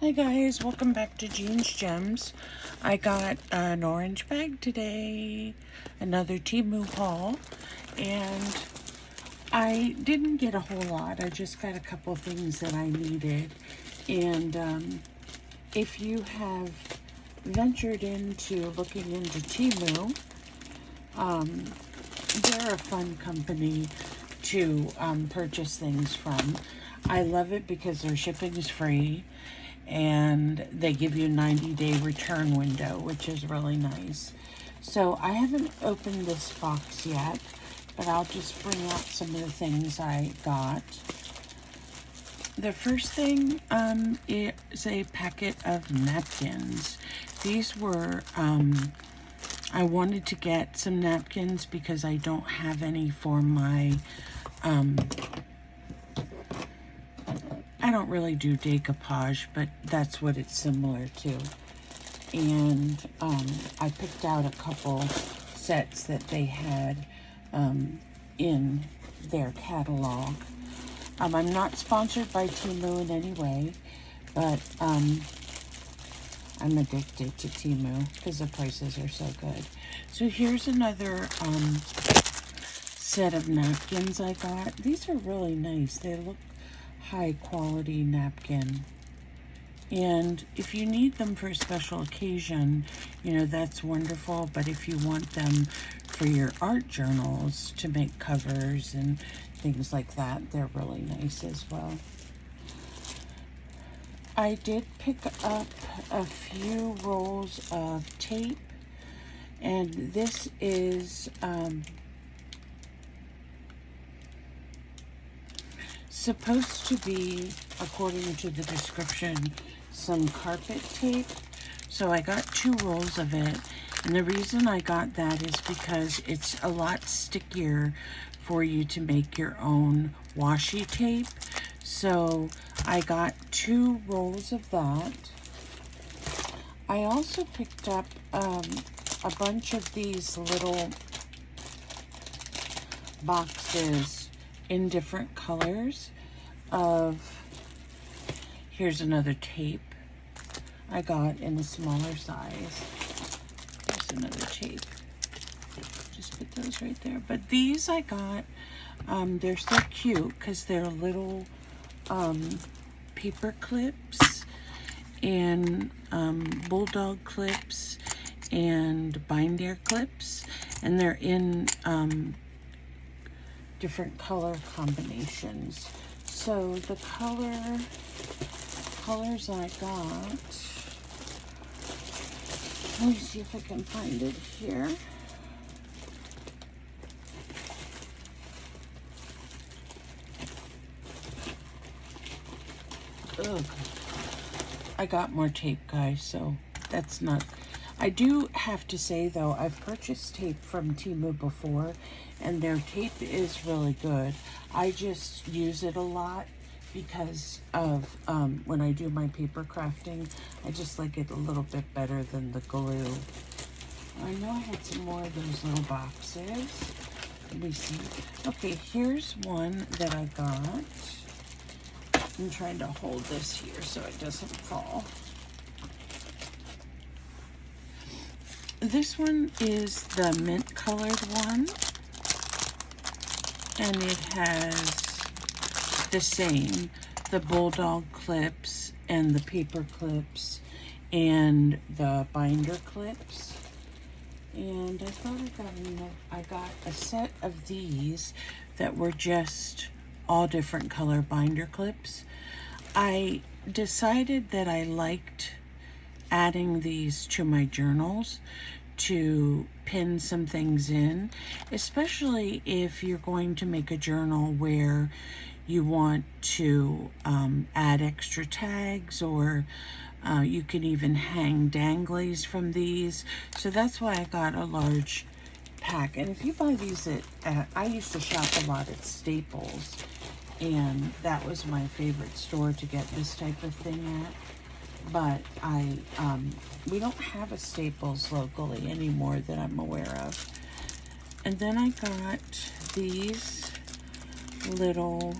Hi guys, welcome back to Jean's Gems. I got an orange bag today, another Temu haul, and I didn't get a whole lot. I just got a couple things that I needed. And if you have ventured into looking into Temu, they're a fun company to purchase things from. I love it because their shipping is free and they give you a 90-day return window, which is really nice. So I haven't opened this box yet, but I'll just bring out some of the things I got. The first thing is a packet of napkins. These were, I wanted to get some napkins because I don't have any for my, I don't really do decoupage, but that's what it's similar to. And I picked out a couple sets that they had in their catalog. I'm not sponsored by Temu in any way, but I'm addicted to Temu because the prices are so good. So here's another set of napkins I got. These are really nice. They look high quality napkin, and if you need them for a special occasion, you know, that's wonderful. But if you want them for your art journals to make covers and things like that, they're really nice as well. I did pick up a few rolls of tape, and this is supposed to be, according to the description, some carpet tape. So I got 2 rolls of it, and the reason I got that is because it's a lot stickier for you to make your own washi tape. So I got 2 rolls of that. I also picked up a bunch of these little boxes in different colors of, here's another tape I got in a smaller size. Here's another tape. Just put those right there. But these I got, they're so cute because they're little paper clips and bulldog clips and binder clips, and they're in different color combinations. So the colors I got, let me see if I can find it here. Ugh. I got more tape, guys, so that's not... I do have to say, though, I've purchased tape from Temu before, and their tape is really good. I just use it a lot because of when I do my paper crafting. I just like it a little bit better than the glue. I know I had some more of those little boxes. Let me see. Okay, here's one that I got. I'm trying to hold this here so it doesn't fall. This one is the mint colored one, and it has the same, the bulldog clips and the paper clips and the binder clips. And I thought I got a set of these that were just all different color binder clips. I decided that I liked adding these to my journals to pin some things in, especially if you're going to make a journal where you want to add extra tags, or you can even hang danglies from these. So that's why I got a large pack. And if you buy these at I used to shop a lot at Staples, and that was my favorite store to get this type of thing at. But we don't have a Staples locally anymore that I'm aware of. And then I got these little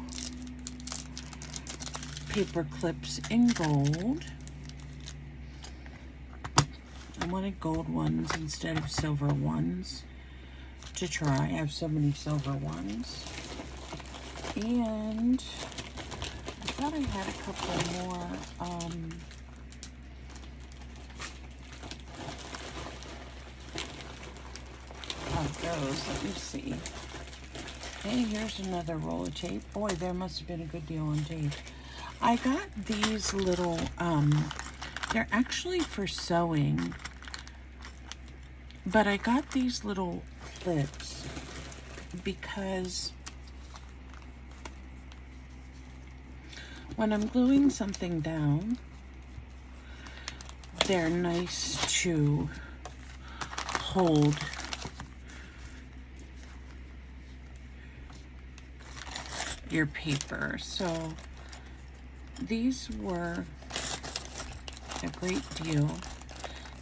paper clips in gold. I wanted gold ones instead of silver ones to try. I have so many silver ones. And I thought I had a couple more of those. Let me see. Hey, here's another roll of tape. Boy, there must have been a good deal on tape. I got these little, they're actually for sewing, but I got these little clips because when I'm gluing something down, they're nice to hold your paper. So these were a great deal,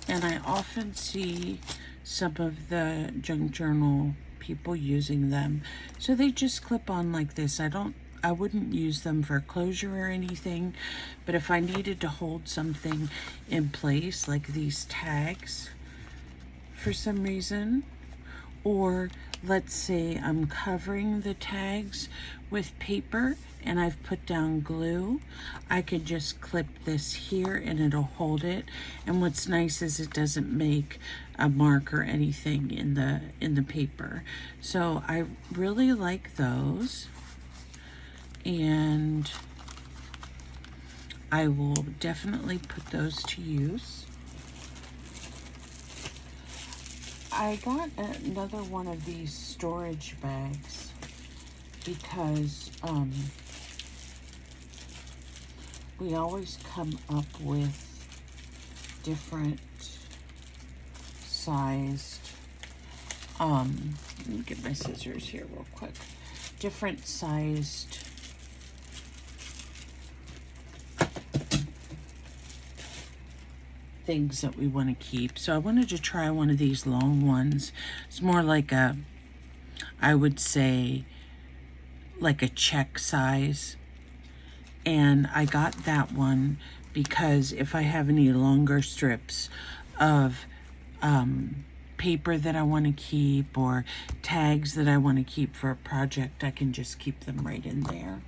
and I often see some of the junk journal people using them. So they just clip on like this. I wouldn't use them for closure or anything, but if I needed to hold something in place, like these tags for some reason, or let's say I'm covering the tags with paper and I've put down glue, I could just clip this here and it'll hold it. And what's nice is it doesn't make a mark or anything in the paper. So I really like those, and I will definitely put those to use. I got another one of these storage bags because we always come up with different sized, let me get my scissors here real quick, different sized things that we want to keep. So I wanted to try one of these long ones. It's more like a, I would say, like a check size. And I got that one because if I have any longer strips of paper that I want to keep, or tags that I want to keep for a project, I can just keep them right in there.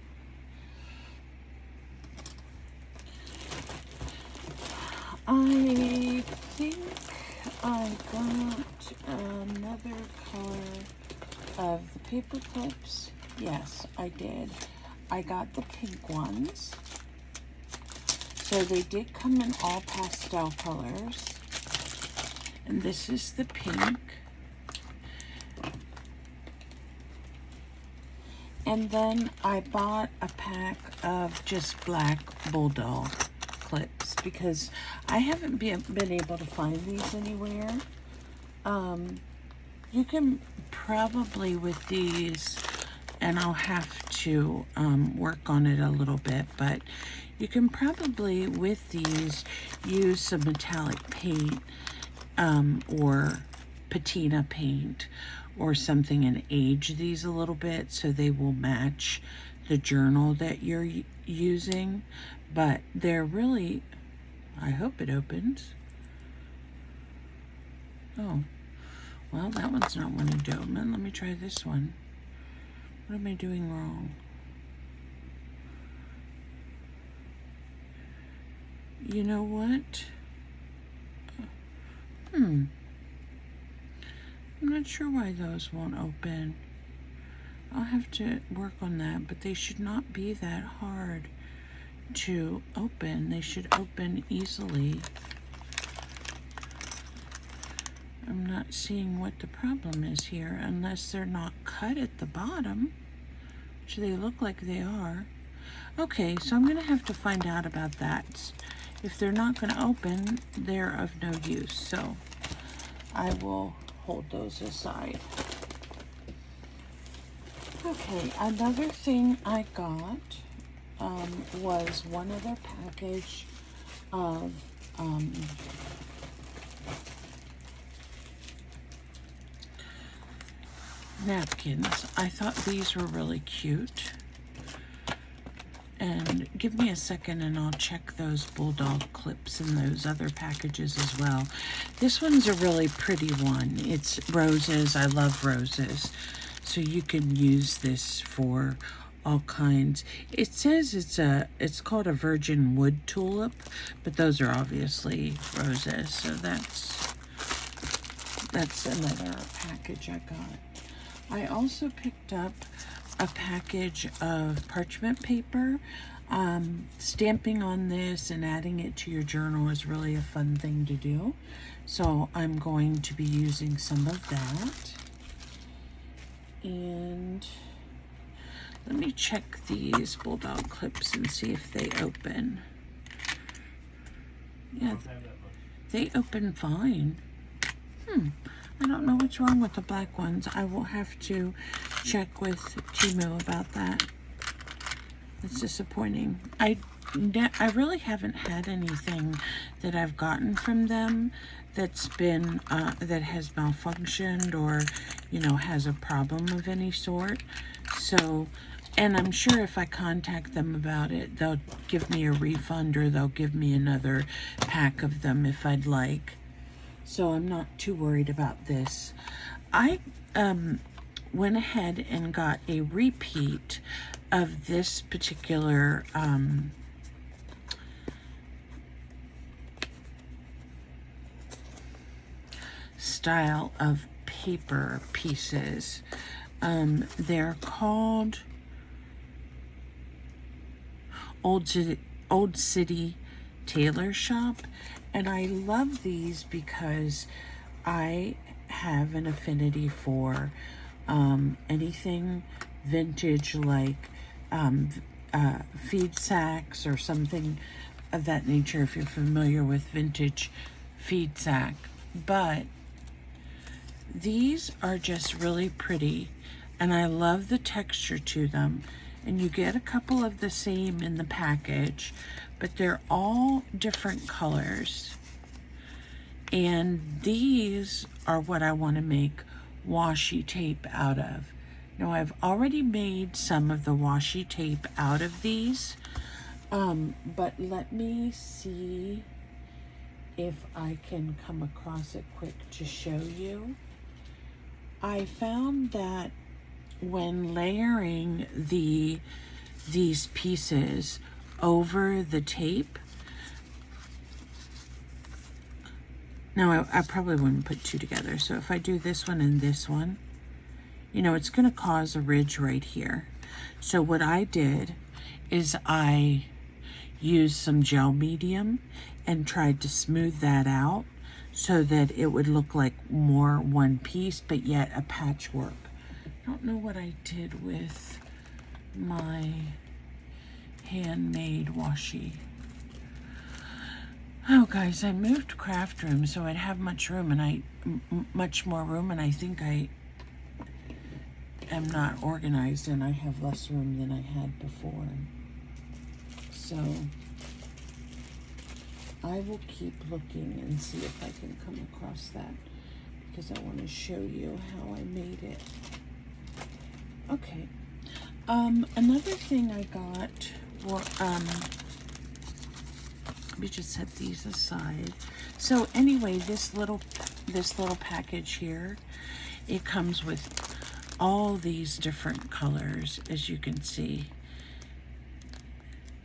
I think I got another color of the paper clips. Yes, I did. I got the pink ones. So they did come in all pastel colors. And this is the pink. And then I bought a pack of just black bulldog clips because I haven't been able to find these anywhere. You can probably with these, and I'll have to work on it a little bit, but you can probably with these use some metallic paint or patina paint or something and age these a little bit so they will match the journal that you're using. But they're really, I hope it opens. Oh, well, that one's not wanting to open. Let me try this one. What am I doing wrong? You know what? I'm not sure why those won't open. I'll have to work on that, but they should not be that hard to open. They should open easily. I'm not seeing what the problem is here, unless they're not cut at the bottom, which they look like they are. Okay, so I'm going to have to find out about that. If they're not going to open, they're of no use. So I will hold those aside. Okay, another thing I got was one other package of napkins. I thought these were really cute. And give me a second and I'll check those bulldog clips in those other packages as well. This one's a really pretty one. It's roses. I love roses. So you can use this for all kinds. It says it's called a virgin wood tulip, but those are obviously roses. So that's another package I got. I also picked up a package of parchment paper. Stamping on this and adding it to your journal is really a fun thing to do. So I'm going to be using some of that. And let me check these bulldog clips and see if they open. Yeah, they open fine. I don't know what's wrong with the black ones. I will have to check with Temu about that. It's disappointing. I really haven't had anything that I've gotten from them that's been that has malfunctioned or, you know, has a problem of any sort. So, and I'm sure if I contact them about it, they'll give me a refund or they'll give me another pack of them if I'd like. So I'm not too worried about this. I went ahead and got a repeat of this particular style of paper pieces. They're called Old City Tailor Shop, and I love these because I have an affinity for anything vintage, like feed sacks or something of that nature, if you're familiar with vintage feed sack. But these are just really pretty, and I love the texture to them. And you get a couple of the same in the package, but they're all different colors. And these are what I want to make washi tape out of. Now, I've already made some of the washi tape out of these, but let me see if I can come across it quick to show you. I found that when layering these pieces over the tape, now I probably wouldn't put two together, so if I do this one and this one, you know, it's going to cause a ridge right here. So what I did is I used some gel medium and tried to smooth that out so that it would look like more one piece, but yet a patchwork. I don't know what I did with my handmade washi. Oh, guys, I moved craft room so I'd have much room, and much more room, and I think I am not organized, and I have less room than I had before. So I will keep looking and see if I can come across that, because I want to show you how I made it. Okay. Another thing I got were, let me just set these aside. So anyway, this little package here, it comes with all these different colors, as you can see.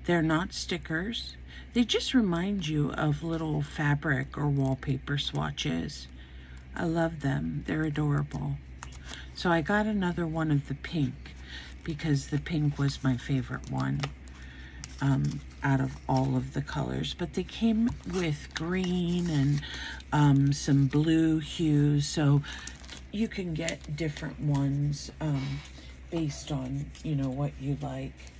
They're not stickers. They just remind you of little fabric or wallpaper swatches. I love them. They're adorable. So I got another one of the pink because the pink was my favorite one out of all of the colors. But they came with green and some blue hues, so you can get different ones based on, you know, what you like.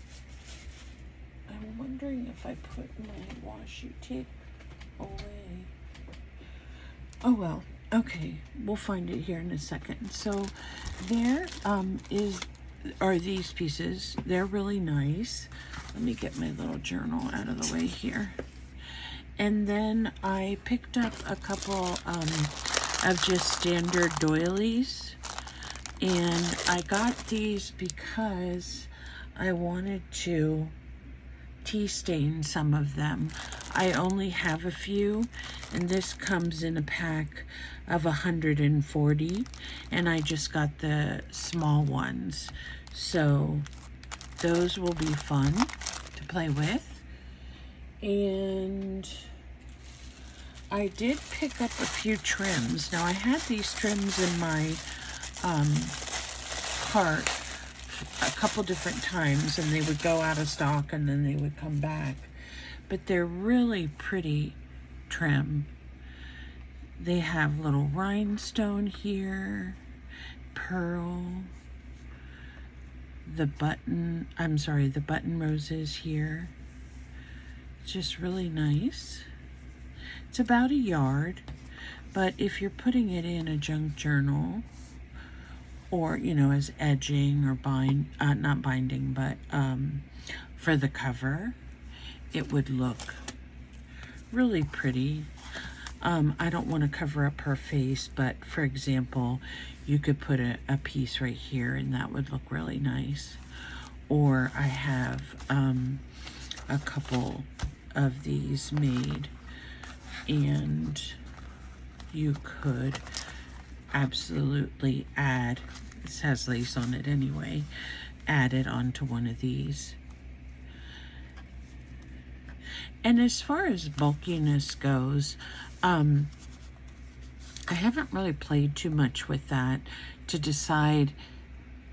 I'm wondering if I put my washi tape away. Oh well. Okay, we'll find it here in a second. So there are these pieces. They're really nice. Let me get my little journal out of the way here. And then I picked up a couple of just standard doilies. And I got these because I wanted to tea stain some of them. I only have a few, and this comes in a pack of 140, and I just got the small ones. So those will be fun to play with. And I did pick up a few trims. Now I had these trims in my cart a couple different times, and they would go out of stock and then they would come back. But they're really pretty trim. They have little rhinestone here, pearl, the button roses here. Just really nice. It's about a yard, but if you're putting it in a junk journal, or, you know, as edging or not binding, but for the cover, it would look really pretty. I don't want to cover up her face, but for example, you could put a piece right here and that would look really nice. Or I have a couple of these made, and you could absolutely add, this has lace on it anyway, add it onto one of these. And as far as bulkiness goes, I haven't really played too much with that to decide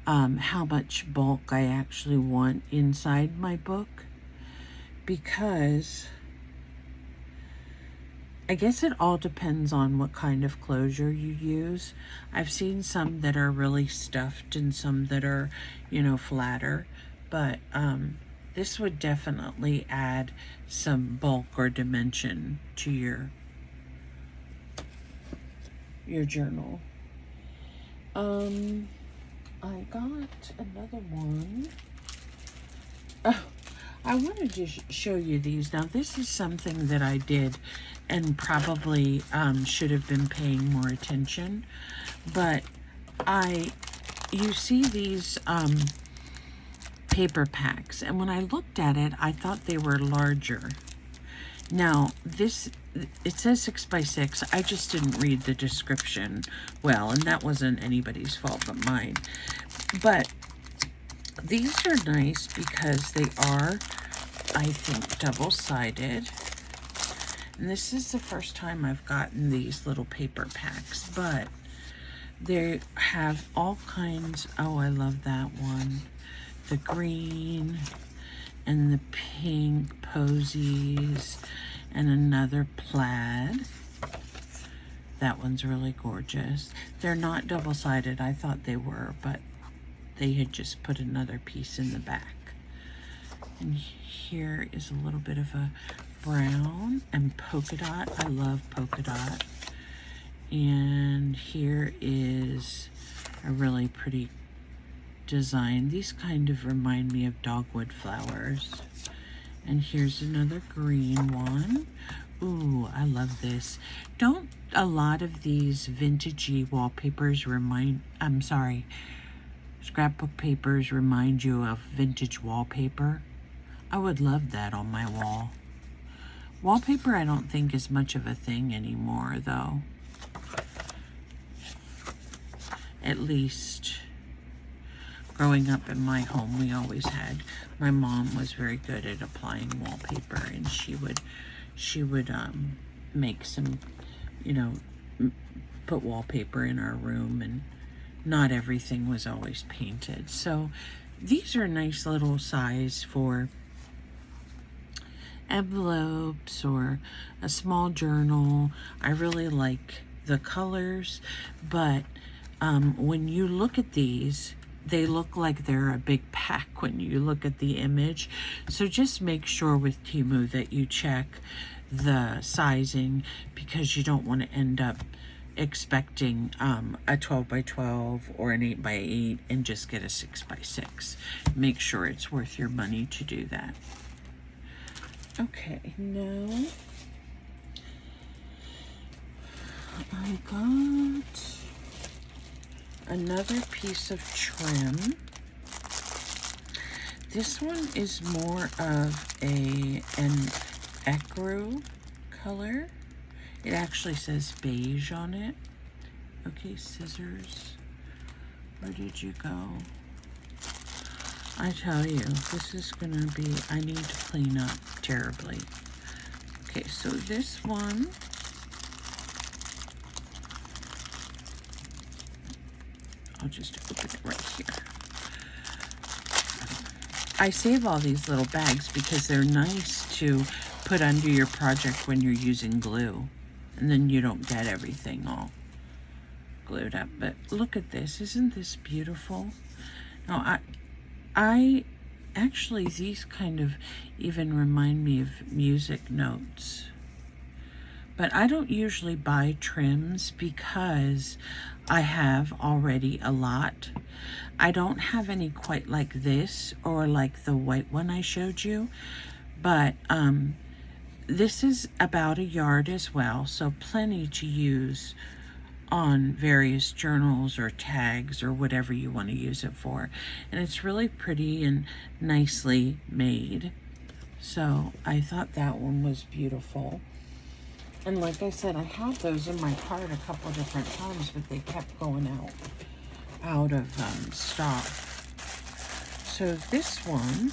how much bulk I actually want inside my book, because I guess it all depends on what kind of closure you use. I've seen some that are really stuffed and some that are, you know, flatter, but this would definitely add some bulk or dimension to your journal. I got another one. Oh, I wanted to show you these. Now, this is something that I did and probably should have been paying more attention, but you see these paper packs, and when I looked at it, I thought they were larger. Now, it says 6 by 6. I just didn't read the description well, and that wasn't anybody's fault but mine. But these are nice because they are, I think, double-sided. And this is the first time I've gotten these little paper packs, but they have all kinds. Oh, I love that one. The green and the pink posies and another plaid. That one's really gorgeous. They're not double-sided. I thought they were, but they had just put another piece in the back. And here is a little bit of a brown and polka dot. I love polka dot. And here is a really pretty design. These kind of remind me of dogwood flowers. And here's another green one. Ooh, I love this. Don't a lot of these vintagey wallpapers scrapbook papers remind you of vintage wallpaper? I would love that on my wall. Wallpaper I don't think is much of a thing anymore, though. At least growing up in my home, we always had, my mom was very good at applying wallpaper, and she would make some, you know, put wallpaper in our room, and not everything was always painted. So these are a nice little size for envelopes or a small journal. I really like the colors, but when you look at these, they look like they're a big pack when you look at the image. So just make sure with Temu that you check the sizing, because you don't want to end up expecting a 12 by 12 or an 8 by 8 and just get a 6 by 6. Make sure it's worth your money to do that. Okay, now I got another piece of trim. This one is more of an ecru color. It actually says beige on it. Okay, scissors. Where did you go? I tell you, this is gonna be, I need to clean up terribly. Okay, so this one, I'll just open it right here. I save all these little bags because they're nice to put under your project when you're using glue. And then you don't get everything all glued up. But look at this. Isn't this beautiful? Now, I actually, these kind of even remind me of music notes. But I don't usually buy trims because I have already a lot. I don't have any quite like this or like the white one I showed you. But this is about 1 yard as well, so plenty to use on various journals or tags or whatever you want to use it for. And it's really pretty and nicely made. So I thought that one was beautiful. And like I said, I had those in my cart a couple different times, but they kept going out of stock. So this one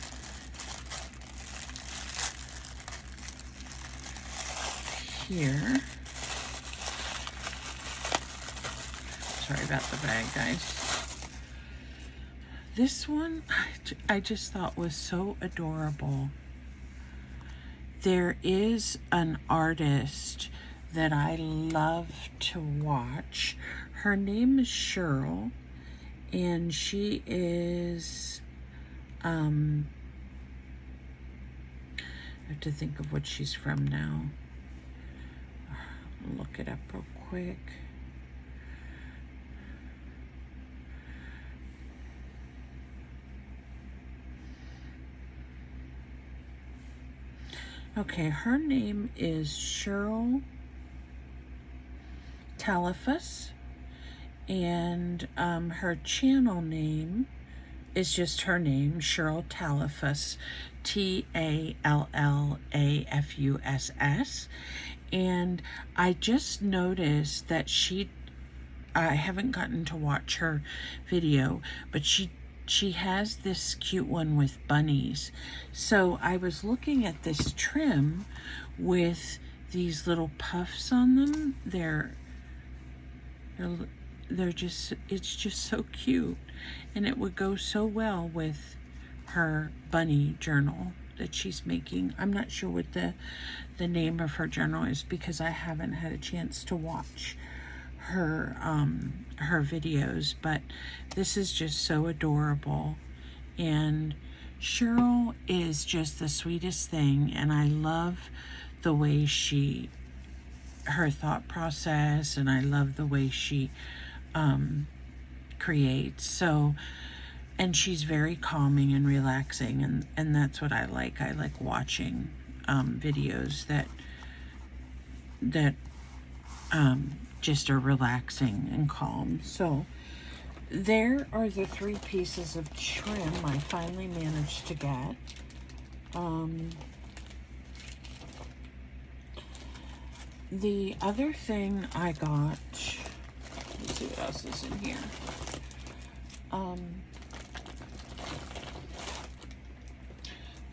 here, sorry about the bag, guys. This one I just thought was so adorable. There is an artist that I love to watch. Her name is Cheryl, and she is, I have to think of what she's from now. I'll look it up real quick. Okay, her name is Cheryl Talifus, and her channel name is just her name, Cheryl Talifus, Tallafuss. And I just noticed that I haven't gotten to watch her video, but she has this cute one with bunnies. So I was looking at this trim with these little puffs on them. They're just, it's just so cute. And it would go so well with her bunny journal that she's making. I'm not sure what the name of her journal is because I haven't had a chance to watch her videos, but this is just so adorable. And Cheryl is just the sweetest thing, and I love the way her thought process, and I love the way she creates. So, and she's very calming and relaxing, and that's what I like. I like watching videos that just are relaxing and calm. So there are the 3 pieces of trim I finally managed to get. The other thing I got, let's see what else is in here.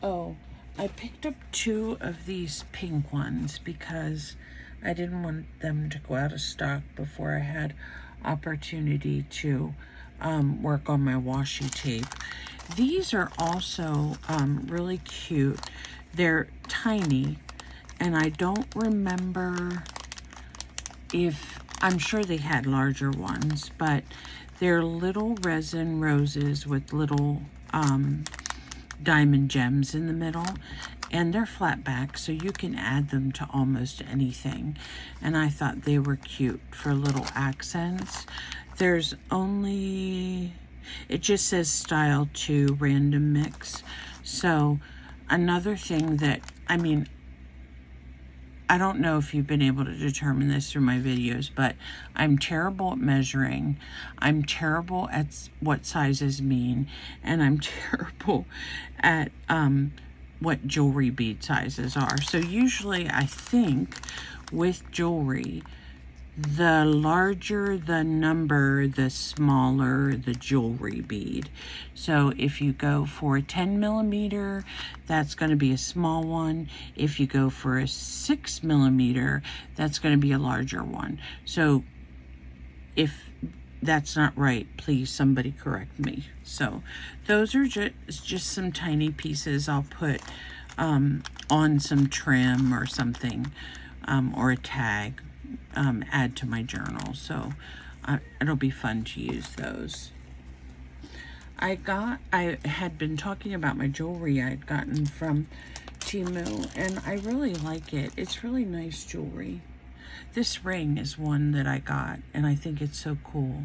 Oh, I picked up 2 of these pink ones because I didn't want them to go out of stock before I had opportunity to work on my washi tape. These are also really cute. They're tiny, and I don't remember if, I'm sure they had larger ones, but they're little resin roses with little diamond gems in the middle, and they're flat back, so you can add them to almost anything. And I thought they were cute for little accents. There's only, it just says style 2 random mix. So another thing that, I mean, I don't know if you've been able to determine this through my videos, but I'm terrible at measuring. I'm terrible at what sizes mean, and I'm terrible at what jewelry bead sizes are. So usually I think with jewelry, the larger the number, the smaller the jewelry bead. So if you go for a 10 millimeter, that's going to be a small one. If you go for a 6 millimeter, that's going to be a larger one. So if that's not right, please somebody correct me. So those are just some tiny pieces I'll put on some trim or something, or a tag. Add to my journal, so it'll be fun to use those. I had been talking about my jewelry I'd gotten from Temu, and I really like it. It's really nice jewelry. This ring is one that I got, and I think it's so cool.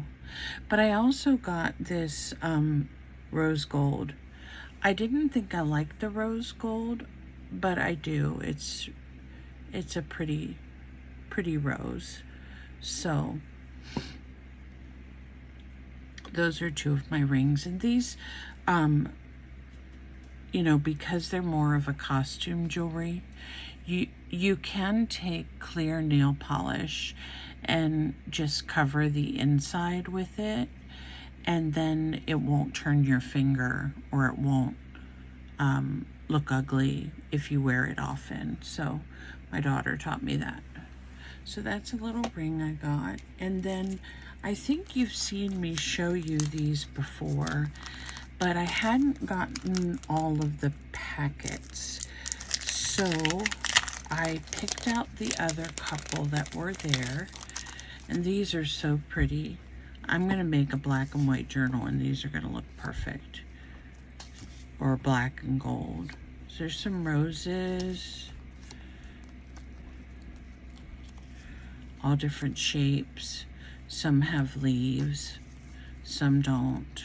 But I also got this rose gold. I didn't think I liked the rose gold, but I do. It's a pretty rose. So those are two of my rings, and these you know, because they're more of a costume jewelry, you can take clear nail polish and just cover the inside with it, and then it won't turn your finger, or it won't look ugly if you wear it often. So my daughter taught me that. So that's a little ring I got. And then I think you've seen me show you these before, but I hadn't gotten all of the packets. So I picked out the other couple that were there, and these are so pretty. I'm going to make a black and white journal, and these are going to look perfect. Or black and gold. So there's some roses. All different shapes. Some have leaves, some don't.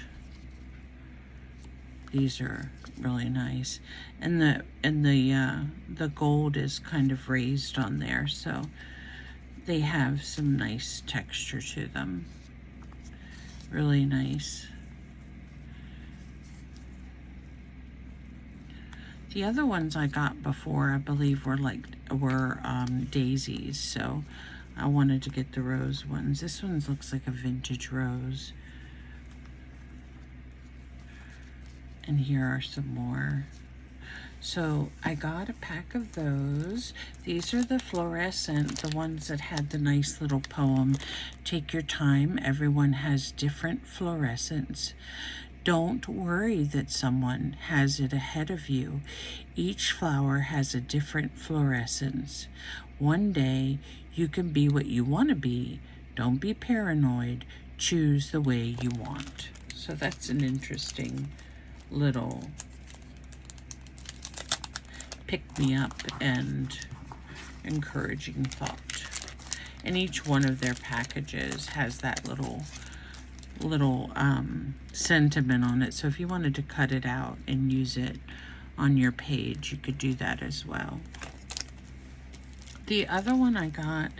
These are really nice, and the gold is kind of raised on there, so they have some nice texture to them. Really nice. The other ones I got before, I believe, were daisies, so I wanted to get the rose ones. This one looks like a vintage rose. And here are some more. So I got a pack of those. These are the fluorescent, the ones that had the nice little poem. Take your time. Everyone has different fluorescents. Don't worry that someone has it ahead of you. Each flower has a different fluorescence. One day, you can be what you want to be. Don't be paranoid. Choose the way you want. So that's an interesting little pick-me-up and encouraging thought. And each one of their packages has that little sentiment on it. So if you wanted to cut it out and use it on your page, you could do that as well. The other one I got,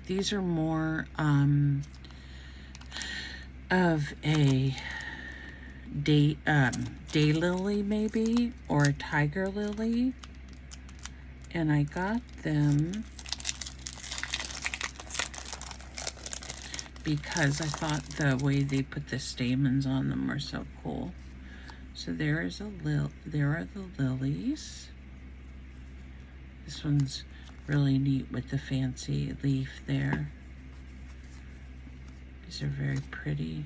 these are more of a daylily maybe, or a tiger lily. And I got them because I thought the way they put the stamens on them were so cool. So there are the lilies. This one's really neat with the fancy leaf there. These are very pretty.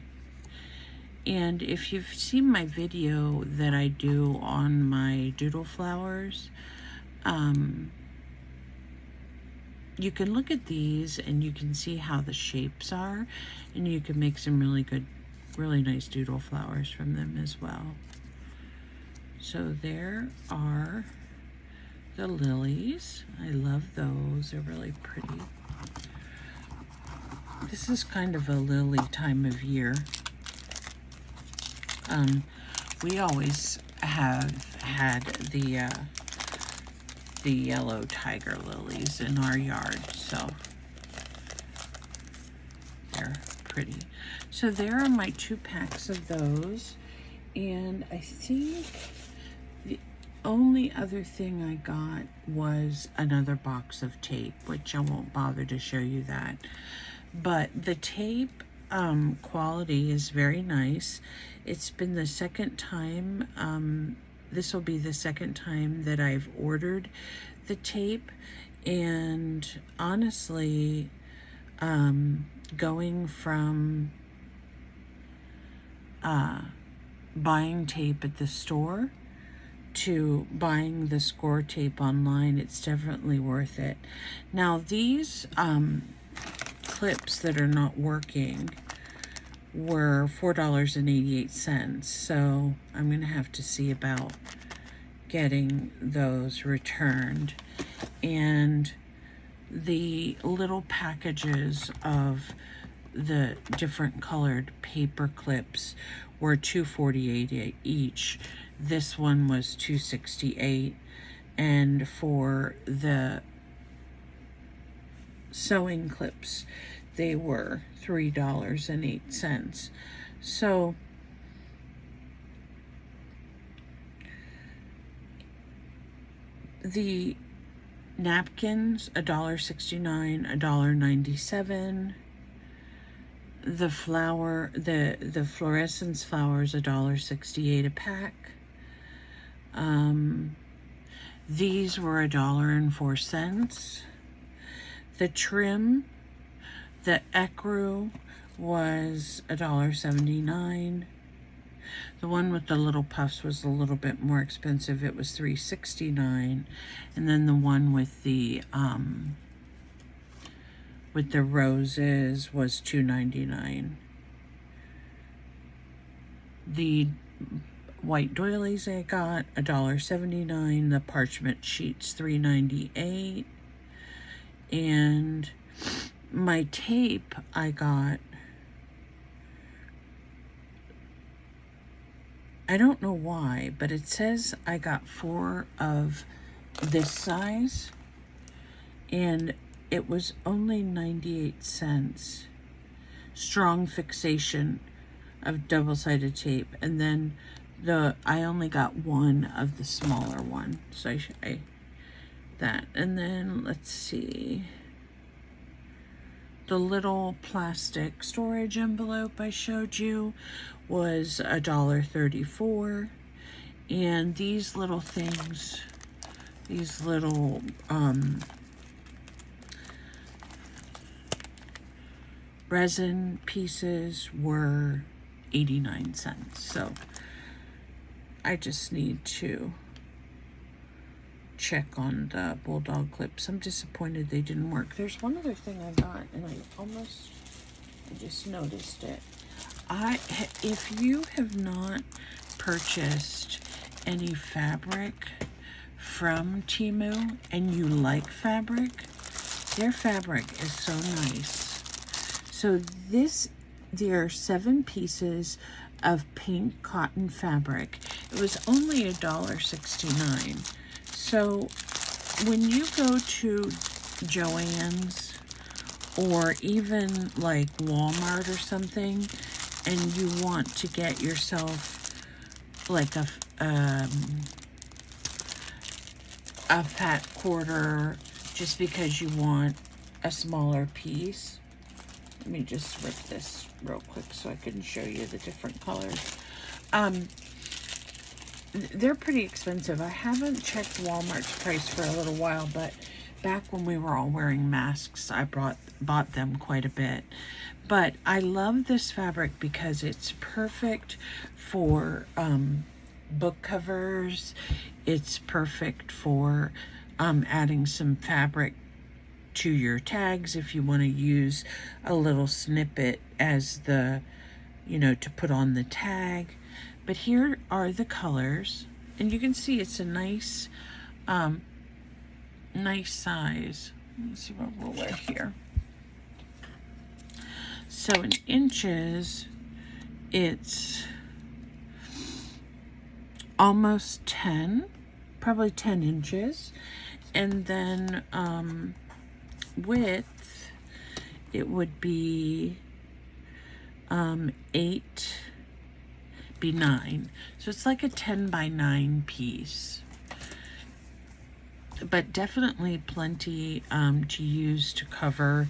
And if you've seen my video that I do on my doodle flowers, you can look at these and you can see how the shapes are, and you can make some really nice doodle flowers from them as well. So there are the lilies. I love those. They're really pretty. This is kind of a lily time of year. We always have had the the yellow tiger lilies in our yard, so they're pretty. So there are my 2 packs of those, and I think the only other thing I got was another box of tape, which I won't bother to show you that. But the tape quality is very nice. It's been the second time, this will be the second time that I've ordered the tape, and honestly, going from buying tape at the store to buying the score tape online, it's definitely worth it. Now these clips that are not working were $4.88, so I'm gonna have to see about getting those returned. And the little packages of the different colored paper clips were $2.48 each. This one was $2.68, and for the sewing clips, they were $3.08. So the napkins, $1.69, $1.97. The flower, the fluorescence flowers, $1.68 a pack. These were $1.04. The trim, the ecru, was $1.79. The one with the little puffs was a little bit more expensive. It was $3.69, and then the one with the roses was $2.99. The white doilies I got $1.79. The parchment sheets $3.98, and my tape I got, I don't know why, but it says I got 4 of this size, and it was only 98 cents. Strong fixation of double-sided tape, and then I only got 1 of the smaller one, so that. And then let's see, the little plastic storage envelope I showed you was $1.34, and these little things, these little resin pieces were 89 cents. So I just need to check on the bulldog clips. I'm disappointed they didn't work. There's one other thing I got, and I just noticed it. If you have not purchased any fabric from Temu and you like fabric, their fabric is so nice. So there are 7 pieces of pink cotton fabric. It was only $1.69. So when you go to Joann's or even like Walmart or something, and you want to get yourself like a fat quarter just because you want a smaller piece. Let me just rip this real quick so I can show you the different colors. They're pretty expensive. I haven't checked Walmart's price for a little while, but back when we were all wearing masks, I bought them quite a bit. But I love this fabric because it's perfect for book covers. It's perfect for adding some fabric to your tags if you want to use a little snippet as the, to put on the tag. But here are the colors, and you can see it's a nice, nice size. Let me see what we'll wear here. So in inches, it's almost 10, probably 10 inches. And then width, it would be 8 be 9. So it's like a 10 by 9 piece. But definitely plenty to use to cover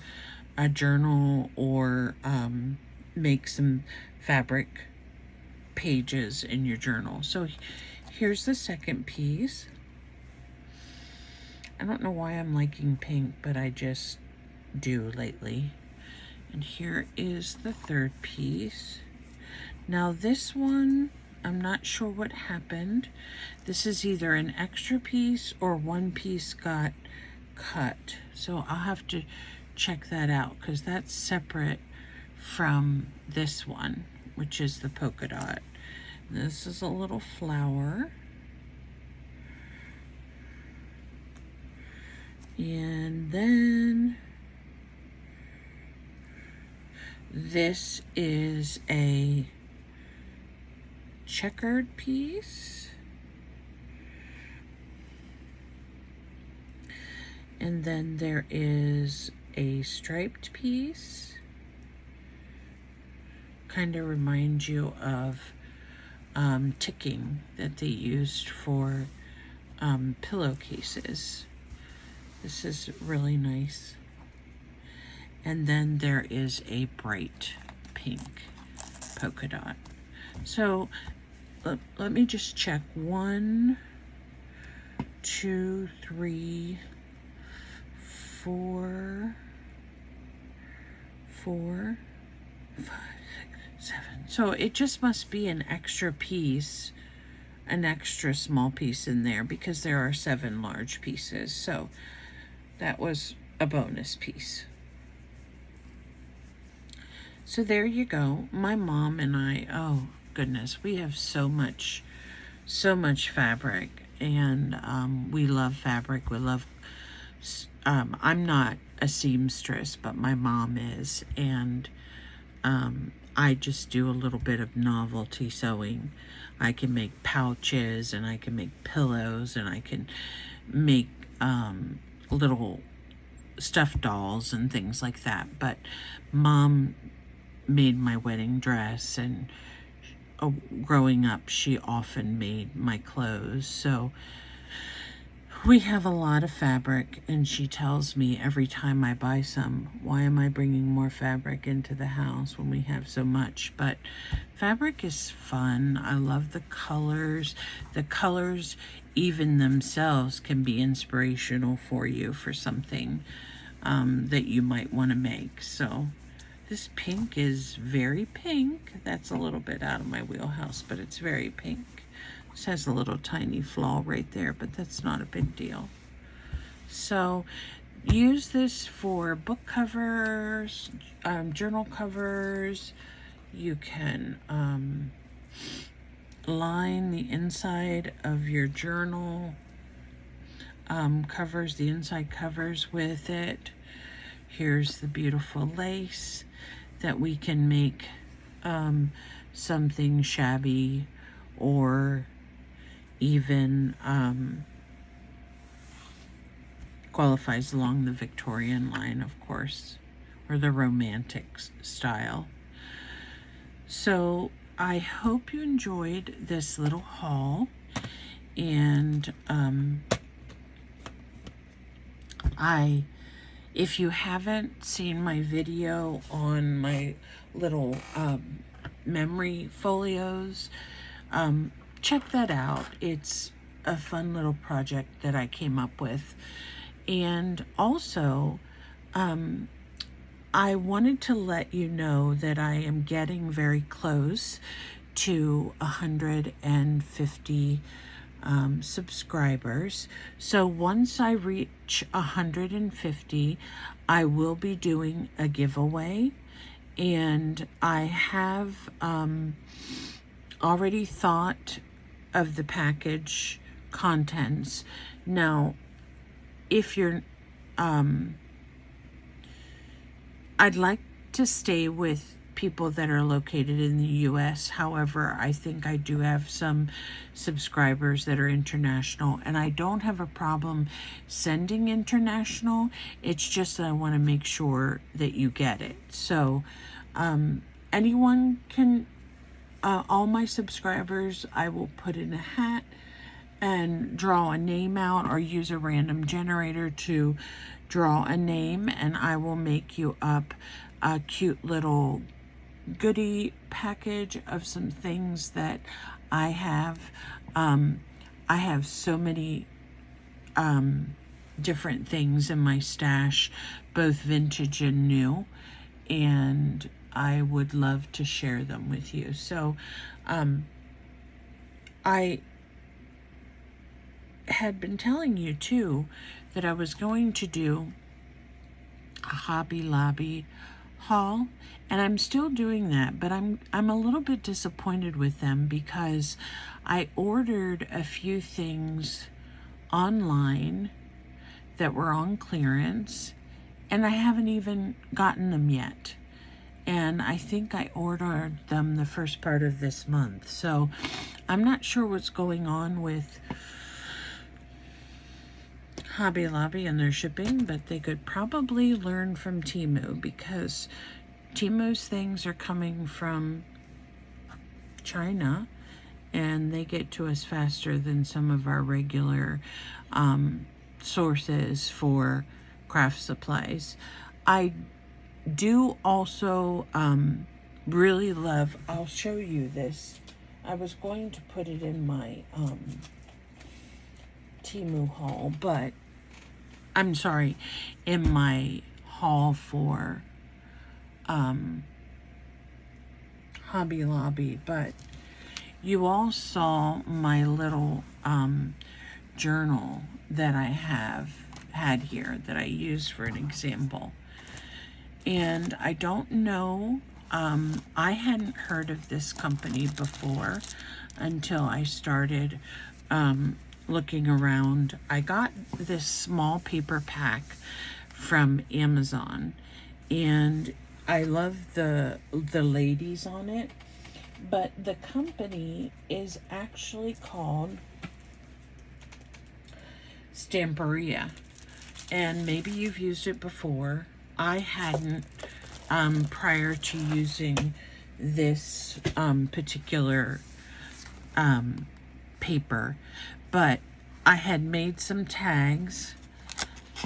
a journal or make some fabric pages in your journal. So here's the second piece. I don't know why I'm liking pink, but I just do lately. And here is the third piece. Now this one, I'm not sure what happened. This is either an extra piece or one piece got cut. So I'll have to check that out because that's separate from this one, which is the polka dot. This is a little flower. And then this is a checkered piece. And then there is a striped piece. Kind of reminds you of ticking that they used for pillowcases. This is really nice. And then there is a bright pink polka dot. So let me just check. 1, 2, 3, 4, 5, 6, 7. So it just must be an extra piece, an extra small piece in there because there are 7 large pieces. So that was a bonus piece. So there you go. My mom and I, oh goodness, we have so much fabric, and we love fabric. We love, I'm not a seamstress, but my mom is, and I just do a little bit of novelty sewing. I can make pouches, and I can make pillows, and I can make little stuffed dolls and things like that. But Mom made my wedding dress, and growing up she often made my clothes. So we have a lot of fabric, and she tells me every time I buy some, why am I bringing more fabric into the house when we have so much? But fabric is fun. I love the colors. The colors even themselves can be inspirational for you for something that you might want to make. So this pink is very pink. That's a little bit out of my wheelhouse, but it's very pink. This has a little tiny flaw right there, but that's not a big deal. So use this for book covers, journal covers. You can line the inside of your journal covers, the inside covers with it. Here's the beautiful lace that we can make something shabby, or even qualifies along the Victorian line, of course, or the romantic style. So I hope you enjoyed this little haul, and if you haven't seen my video on my little memory folios, check that out. It's a fun little project that I came up with. And also, I wanted to let you know that I am getting very close to 150 subscribers. So once I reach 150, I will be doing a giveaway, and I have already thought of the package contents. Now, if you're I'd like to stay with people that are located in the US. However, I think I do have some subscribers that are international, and I don't have a problem sending international. It's just that I want to make sure that you get it. So anyone can, all my subscribers, I will put in a hat and draw a name out, or use a random generator to draw a name, and I will make you up a cute little goodie package of some things that I have. I have so many different things in my stash, both vintage and new, and I would love to share them with you. So I had been telling you too that I was going to do a Hobby Lobby haul, and I'm still doing that, but I'm a little bit disappointed with them because I ordered a few things online that were on clearance, and I haven't even gotten them yet. And I think I ordered them the first part of this month. So I'm not sure what's going on with Hobby Lobby and their shipping, but they could probably learn from Temu, because Temu's things are coming from China and they get to us faster than some of our regular sources for craft supplies. I do also really love, I'll show you this. I was going to put it in my Temu haul, but I'm sorry, in my haul for Hobby Lobby, but you all saw my little journal that I had here that I use for an example. And I don't know, I hadn't heard of this company before until I started looking around. I got this small paper pack from Amazon, and I love the ladies on it, but the company is actually called Stamperia, and maybe you've used it before. I hadn't prior to using this particular paper, but I had made some tags,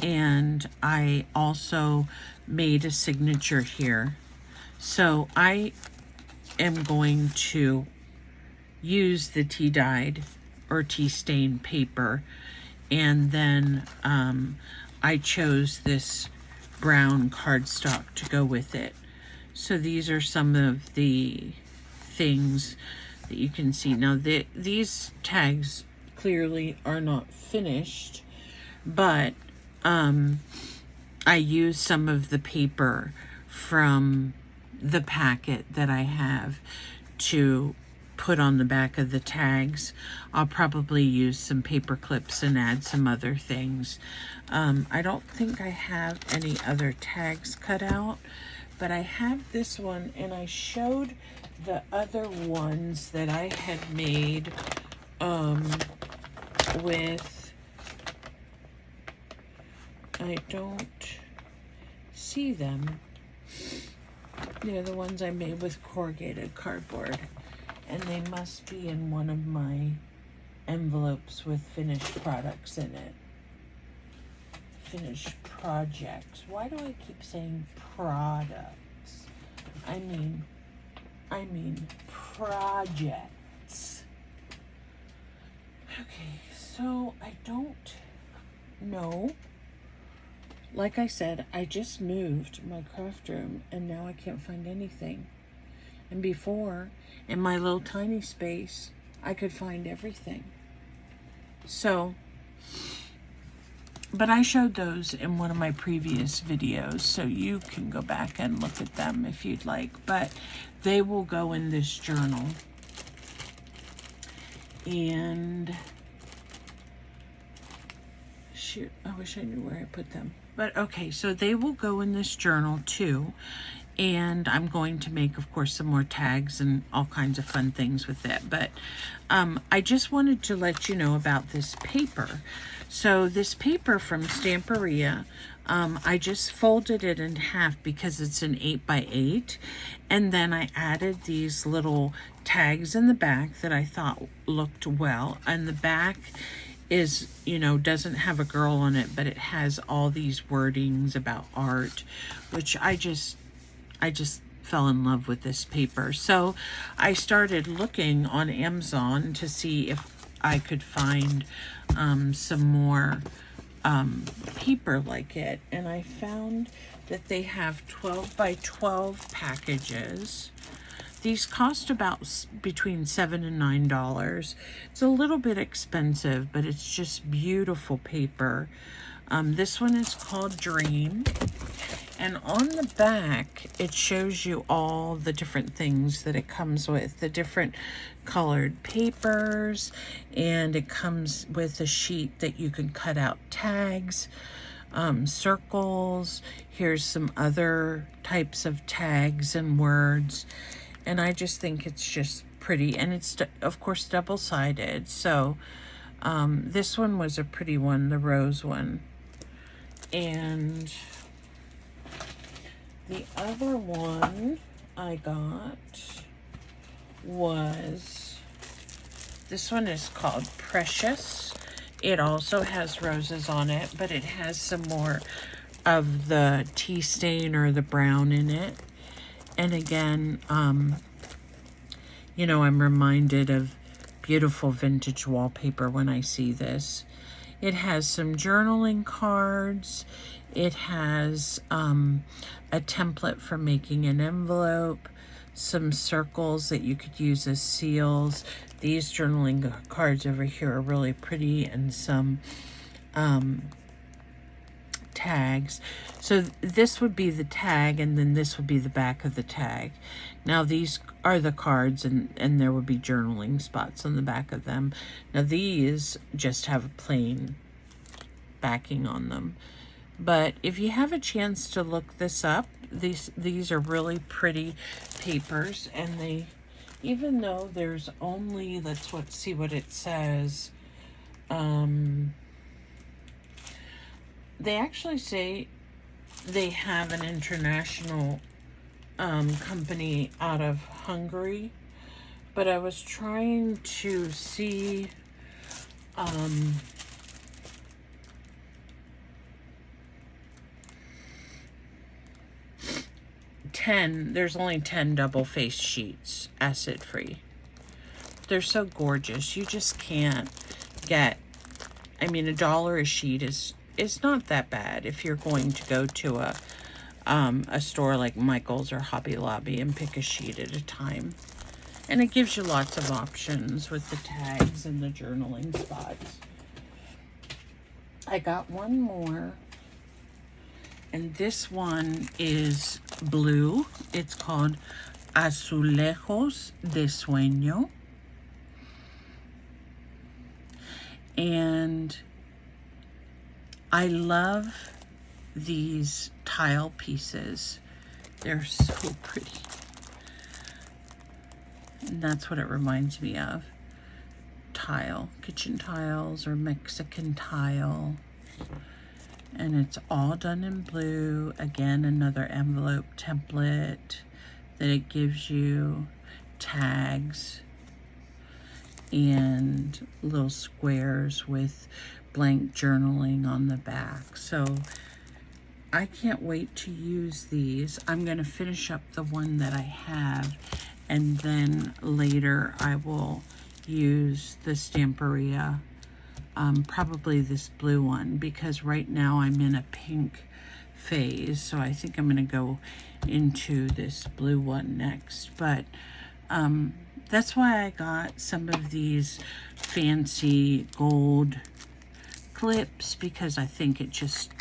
and I also made a signature here. So I am going to use the tea dyed or tea stained paper, and then I chose this brown cardstock to go with it. So these are some of the things that you can see. Now these tags clearly are not finished, but I used some of the paper from the packet that I have to put on the back of the tags. I'll probably use some paper clips and add some other things. I don't think I have any other tags cut out, but I have this one, and I showed the other ones that I had made with, I don't see them. They're the ones I made with corrugated cardboard, and they must be in one of my envelopes with finished products in it. Finished projects. Why do I keep saying products? I mean projects. Okay, so I don't know. Like I said, I just moved my craft room, and now I can't find anything. And before, in my little tiny space, I could find everything. So, but I showed those in one of my previous videos, so you can go back and look at them if you'd like. But they will go in this journal. And shoot, I wish I knew where I put them. But okay, so they will go in this journal too. And I'm going to make, of course, some more tags and all kinds of fun things with it. But I just wanted to let you know about this paper. So this paper from Stamperia, I just folded it in half because it's an 8x8. And then I added these little tags in the back that I thought looked well. And the back is, you know, doesn't have a girl on it, but it has all these wordings about art, which I just fell in love with this paper. So I started looking on Amazon to see if I could find some more paper like it. And I found that they have 12 by 12 packages. These cost about between $7 and $9. It's a little bit expensive, but it's just beautiful paper. This one is called Dream. And on the back, it shows you all the different things that it comes with, the different colored papers, and it comes with a sheet that you can cut out tags, circles. Here's some other types of tags and words. And I just think it's just pretty. And it's, of course, double-sided. So this one was a pretty one, the rose one. And the other one I got was, this one is called Precious. It also has roses on it, but it has some more of the tea stain or the brown in it. And again, you know, I'm reminded of beautiful vintage wallpaper when I see this. It has some journaling cards. It has a template for making an envelope, some circles that you could use as seals. These journaling cards over here are really pretty, and some tags. So this would be the tag, and then this would be the back of the tag. Now these are the cards, and there would be journaling spots on the back of them. Now these just have a plain backing on them. But if you have a chance to look this up, these are really pretty papers, and they, even though there's only, let's see what it says. They actually say they have an international company out of Hungary, but I was trying to see there's only 10 double-faced sheets, acid-free. They're so gorgeous. You just can't get, I mean, $1 a sheet is not that bad if you're going to go to a store like Michael's or Hobby Lobby and pick a sheet at a time. And it gives you lots of options with the tags and the journaling spots. I got one more. And this one is blue. It's called Azulejos de Sueño. And I love these tile pieces. They're so pretty. And that's what it reminds me of. Tile, kitchen tiles or Mexican tile. And it's all done in blue. Again, another envelope template that it gives you, tags, and little squares with blank journaling on the back. So I can't wait to use these. I'm going to finish up the one that I have, and then later I will use the Stamperia, probably this blue one, because right now I'm in a pink phase, so I think I'm going to go into this blue one next. But that's why I got some of these fancy gold clips, because I think it just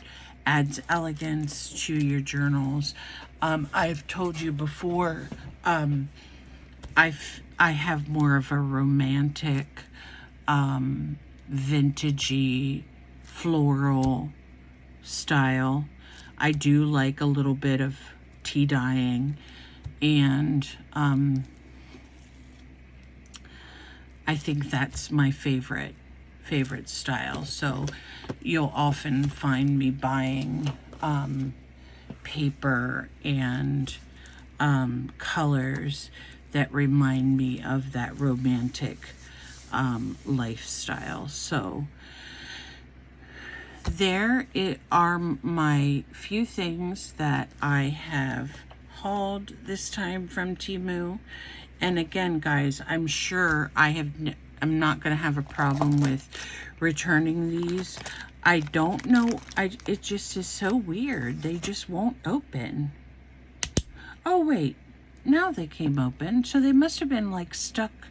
adds elegance to your journals. I've told you before, I have more of a romantic, vintagey, floral style. I do like a little bit of tea dyeing, and I think that's my favorite style. So you'll often find me buying paper and colors that remind me of that romantic lifestyle. So there are my few things that I have hauled this time from Temu. And again, guys, I'm sure I'm not going to have a problem with returning these. I don't know. It just is so weird. They just won't open. Oh, wait. Now they came open. So they must have been like stuck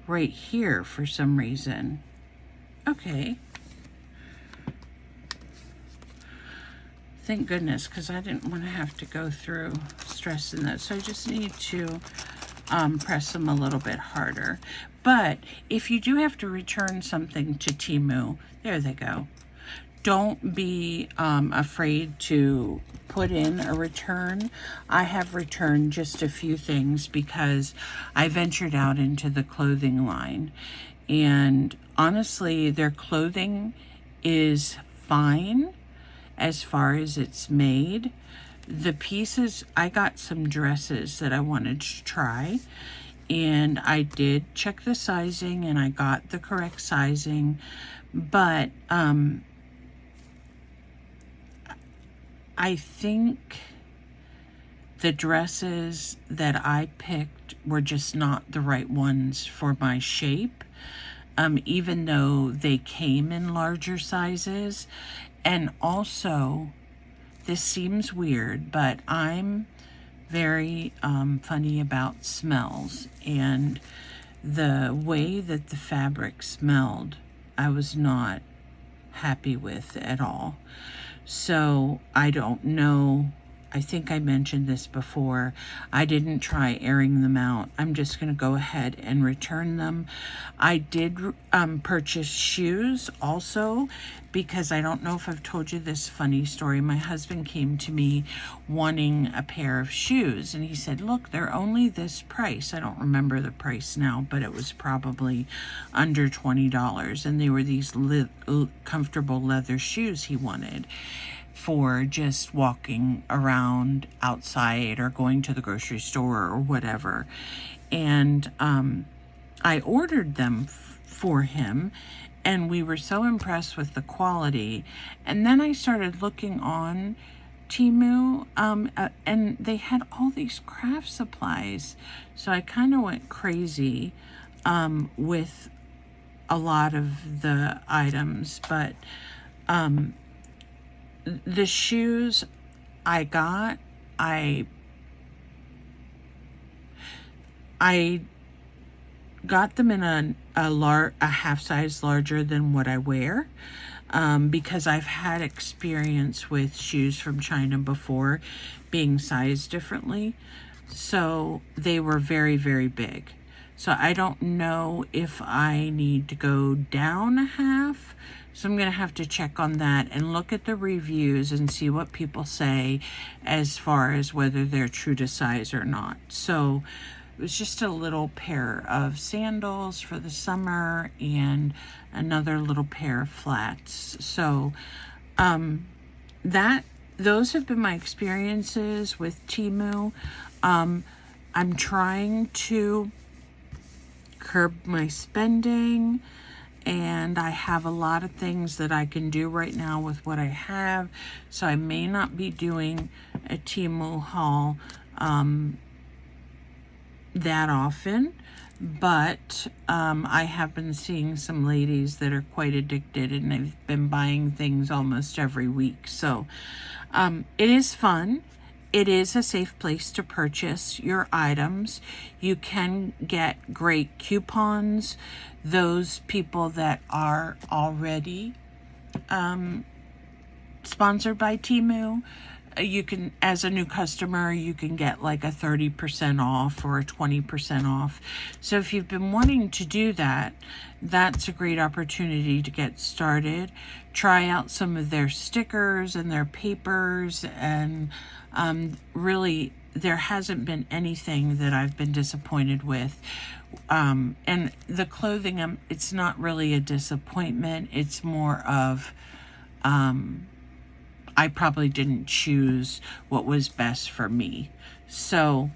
right here for some reason. Okay. Thank goodness, because I didn't want to have to go through stressing that. So I just need to press them a little bit harder. But if you do have to return something to Temu, there they go. Don't be afraid to put in a return. I have returned just a few things because I ventured out into the clothing line. And honestly, their clothing is fine as far as it's made. The pieces, I got some dresses that I wanted to try, and I did check the sizing and I got the correct sizing, but I think the dresses that I picked were just not the right ones for my shape, even though they came in larger sizes. And also, this seems weird, but I'm very funny about smells, and the way that the fabric smelled, I was not happy with at all. So I don't know. I think I mentioned this before. I didn't try airing them out. I'm just going to go ahead and return them. I did purchase shoes also, because I don't know if I've told you this funny story. My husband came to me wanting a pair of shoes, and he said, look, they're only this price. I don't remember the price now, but it was probably under $20, and they were these comfortable leather shoes he wanted for just walking around outside or going to the grocery store or whatever. And I ordered them for him, and we were so impressed with the quality. And then I started looking on Temu, and they had all these craft supplies. So I kind of went crazy with a lot of the items, but the shoes I got, I got them in a half size larger than what I wear, because I've had experience with shoes from China before being sized differently. So they were very, very big. So I don't know if I need to go down a half. So I'm going to have to check on that and look at the reviews and see what people say as far as whether they're true to size or not. So it was just a little pair of sandals for the summer and another little pair of flats. So those have been my experiences with Temu. I'm trying to curb my spending, and I have a lot of things that I can do right now with what I have, so I may not be doing a Temu haul that often, but I have been seeing some ladies that are quite addicted, and they've been buying things almost every week. So it is fun. It is a safe place to purchase your items. You can get great coupons. Those people that are already sponsored by Temu, you can, as a new customer, you can get like a 30% off or a 20% off. So if you've been wanting to do that, that's a great opportunity to get started. Try out some of their stickers and their papers, and really there hasn't been anything that I've been disappointed with. And the clothing, it's not really a disappointment. It's more of, I probably didn't choose what was best for me. So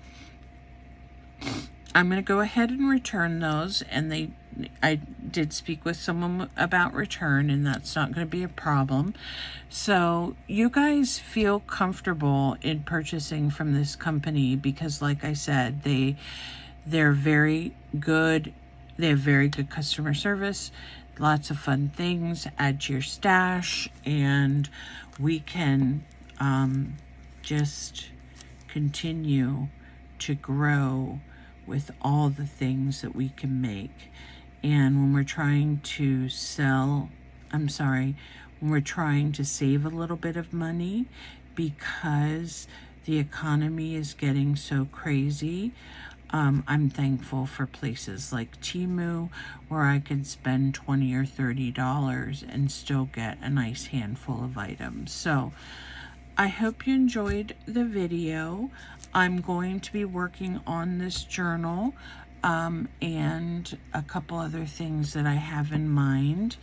I'm going to go ahead and return those. And I did speak with someone about return, and that's not going to be a problem. So you guys feel comfortable in purchasing from this company because, like I said, they're very good. They have very good customer service, lots of fun things. Add to your stash, and we can just continue to grow with all the things that we can make. And when we're trying to when we're trying to save a little bit of money because the economy is getting so crazy, I'm thankful for places like Temu where I can spend $20 or $30 and still get a nice handful of items. So I hope you enjoyed the video. I'm going to be working on this journal and a couple other things that I have in mind.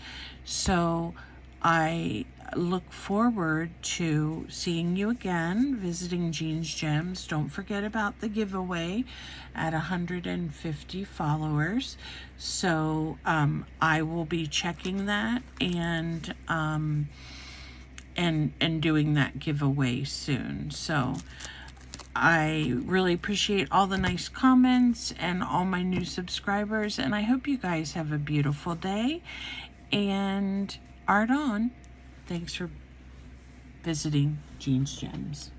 So I look forward to seeing you again, visiting Jean's Gems. Don't forget about the giveaway at 150 followers. So I will be checking that and doing that giveaway soon. So I really appreciate all the nice comments and all my new subscribers, and I hope you guys have a beautiful day. And Art on. Thanks for visiting Jean's Gems.